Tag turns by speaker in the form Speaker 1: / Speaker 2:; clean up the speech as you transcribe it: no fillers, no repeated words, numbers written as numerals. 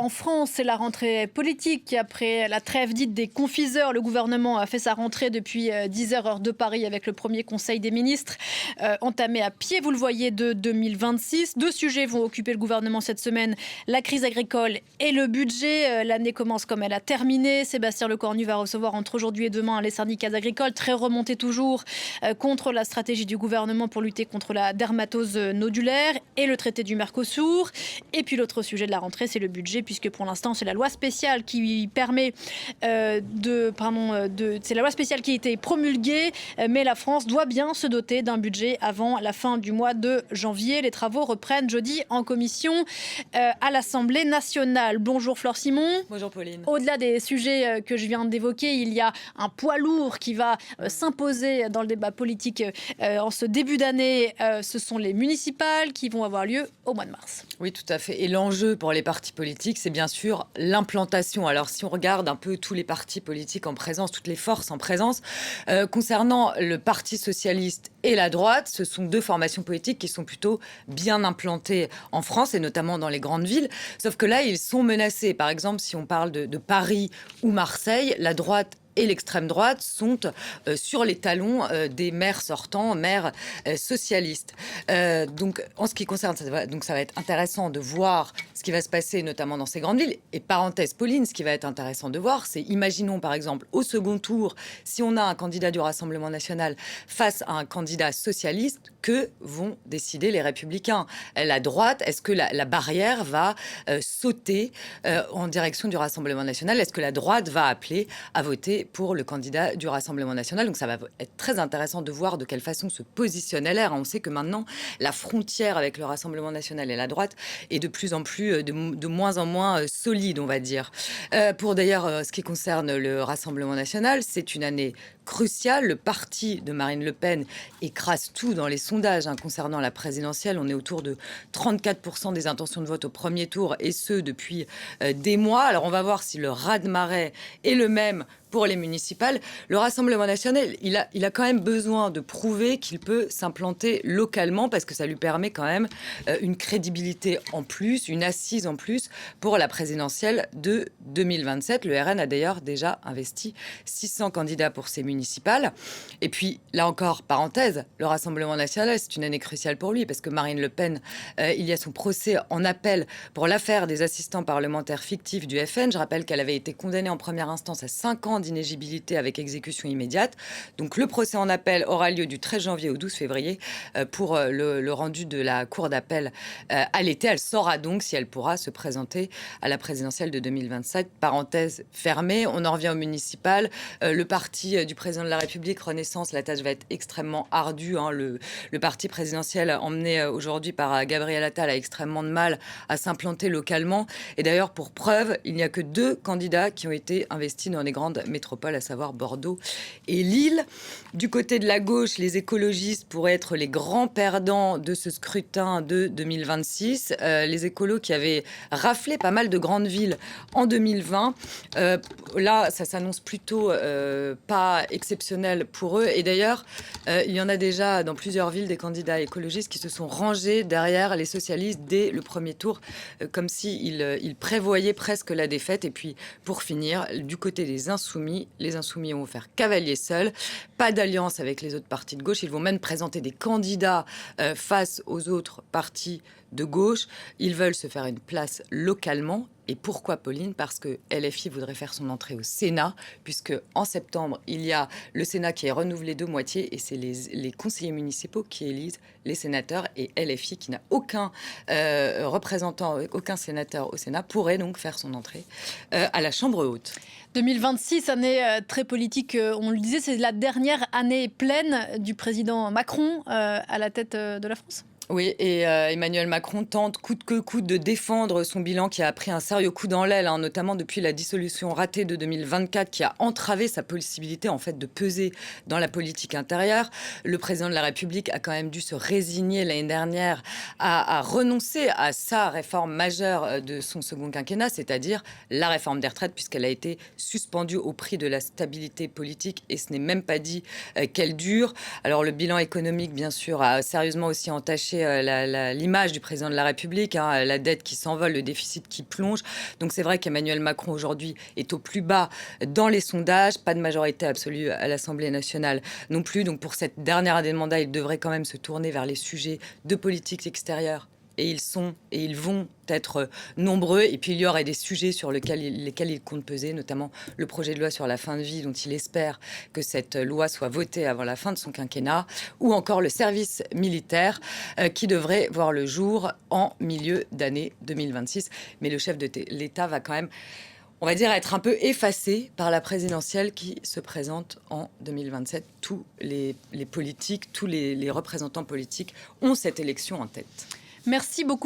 Speaker 1: en France, c'est la rentrée politique. Après la trêve dite des confiseurs, le gouvernement a fait sa rentrée depuis 10h heure de Paris avec le premier conseil des ministres entamé à pied, vous le voyez, de 2026. Deux sujets vont occuper le gouvernement cette semaine, la crise agricole et le budget. L'année commence comme elle a terminé. Sébastien Lecornu va recevoir entre aujourd'hui et demain les syndicats agricoles, très remontés toujours contre la stratégie du gouvernement pour lutter contre la dermatose nodulaire et le traité du Mercosur. Et puis l'autre sujet de la rentrée, c'est le budget, puisque pour l'instant, c'est la loi spéciale qui permet c'est la loi spéciale qui a été promulguée, mais la France doit bien se doter d'un budget avant la fin du mois de janvier. Les travaux reprennent jeudi en commission à l'Assemblée nationale. Bonjour Flore Simon.
Speaker 2: Bonjour Pauline.
Speaker 1: Au-delà des sujets que je viens d'évoquer, il y a un poids lourd qui va s'imposer dans le débat politique en ce début d'année. Ce sont les municipales qui vont avoir lieu au mois de mars.
Speaker 2: Oui, tout à fait. Et l'enjeu pour les partis politiques, c'est bien sûr l'implantation. Alors, si on regarde un peu tous les partis politiques en présence, toutes les forces en présence, concernant le Parti socialiste et la droite, ce sont deux formations politiques qui sont plutôt bien implantées en France et notamment dans les grandes villes. Sauf que là, ils sont menacés. Par exemple, si on parle de Paris ou Marseille, la droite et l'extrême droite sont sur les talons des maires sortants, maires socialistes. Donc, en ce qui concerne, ça va être intéressant de voir ce qui va se passer, notamment dans ces grandes villes. Et parenthèse, Pauline, ce qui va être intéressant de voir, c'est, imaginons par exemple, au second tour, si on a un candidat du Rassemblement national face à un candidat socialiste, que vont décider les Républicains? La droite, est-ce que la barrière va sauter en direction du Rassemblement national? Est-ce que la droite va appeler à voter pour le candidat du Rassemblement national? Donc ça va être très intéressant de voir de quelle façon se positionne LR. On sait que maintenant, la frontière avec le Rassemblement national et la droite est de plus en plus, de moins en moins solide, on va dire. Pour d'ailleurs, ce qui concerne le Rassemblement national, c'est une année cruciale. Le parti de Marine Le Pen écrase tout dans les sondages concernant la présidentielle. On est autour de 34% des intentions de vote au premier tour, et ce depuis des mois. Alors on va voir si le raz-de-marée est le même pour les municipales. Le Rassemblement national, il a quand même besoin de prouver qu'il peut s'implanter localement, parce que ça lui permet quand même une crédibilité en plus, une assise en plus pour la présidentielle de 2027. Le RN a d'ailleurs déjà investi 600 candidats pour ces municipales. Et puis, là encore, parenthèse, le Rassemblement national, c'est une année cruciale pour lui, parce que Marine Le Pen, il y a son procès en appel pour l'affaire des assistants parlementaires fictifs du FN. Je rappelle qu'elle avait été condamnée en première instance à 5 ans d'inéligibilité avec exécution immédiate. Donc le procès en appel aura lieu du 13 janvier au 12 février pour le rendu de la cour d'appel à l'été. Elle saura donc si elle pourra se présenter à la présidentielle de 2027. Parenthèse fermée. On en revient au municipal. Le parti du président de la République, Renaissance, la tâche va être extrêmement ardue. Le parti présidentiel emmené aujourd'hui par Gabriel Attal a extrêmement de mal à s'implanter localement. Et d'ailleurs, pour preuve, il n'y a que 2 candidats qui ont été investis dans les grandes métropoles, à savoir Bordeaux et Lille. Du côté de la gauche, les écologistes pourraient être les grands perdants de ce scrutin de 2026. Les écolos qui avaient raflé pas mal de grandes villes en 2020. Là, ça s'annonce plutôt pas exceptionnel pour eux. Et d'ailleurs, il y en a déjà dans plusieurs villes des candidats écologistes qui se sont rangés derrière les socialistes dès le premier tour, comme s'ils prévoyaient presque la défaite. Et puis, pour finir, du côté des Insoumis, les Insoumis vont faire cavalier seul. Pas d'alliance avec les autres partis de gauche. Ils vont même présenter des candidats face aux autres partis de gauche. Ils veulent se faire une place localement. Et pourquoi, Pauline? Parce que LFI voudrait faire son entrée au Sénat, puisque en septembre, il y a le Sénat qui est renouvelé de moitié, et c'est les conseillers municipaux qui élisent les sénateurs. Et LFI, qui n'a aucun représentant, aucun sénateur au Sénat, pourrait donc faire son entrée à la Chambre haute.
Speaker 1: 2026, année très politique, on le disait, c'est la dernière année pleine du président Macron à la tête de la France.
Speaker 2: Oui, et Emmanuel Macron tente coûte que coûte de défendre son bilan qui a pris un sérieux coup dans l'aile, notamment depuis la dissolution ratée de 2024 qui a entravé sa possibilité en fait de peser dans la politique intérieure. Le président de la République a quand même dû se résigner l'année dernière à renoncer à sa réforme majeure de son second quinquennat, c'est-à-dire la réforme des retraites, puisqu'elle a été suspendue au prix de la stabilité politique, et ce n'est même pas dit qu'elle dure. Alors le bilan économique, bien sûr, a sérieusement aussi entaché l'image du président de la République, hein, la dette qui s'envole, le déficit qui plonge. Donc c'est vrai qu'Emmanuel Macron aujourd'hui est au plus bas dans les sondages, pas de majorité absolue à l'Assemblée nationale non plus. Donc pour cette dernière année de mandat, il devrait quand même se tourner vers les sujets de politique extérieure. Et ils vont être nombreux. Et puis il y aurait des sujets sur lesquels il compte peser, notamment le projet de loi sur la fin de vie, dont il espère que cette loi soit votée avant la fin de son quinquennat, ou encore le service militaire qui devrait voir le jour en milieu d'année 2026. Mais le chef de l'État va quand même, on va dire, être un peu effacé par la présidentielle qui se présente en 2027. Tous les politiques, tous les représentants politiques ont cette élection en tête.
Speaker 1: Merci beaucoup.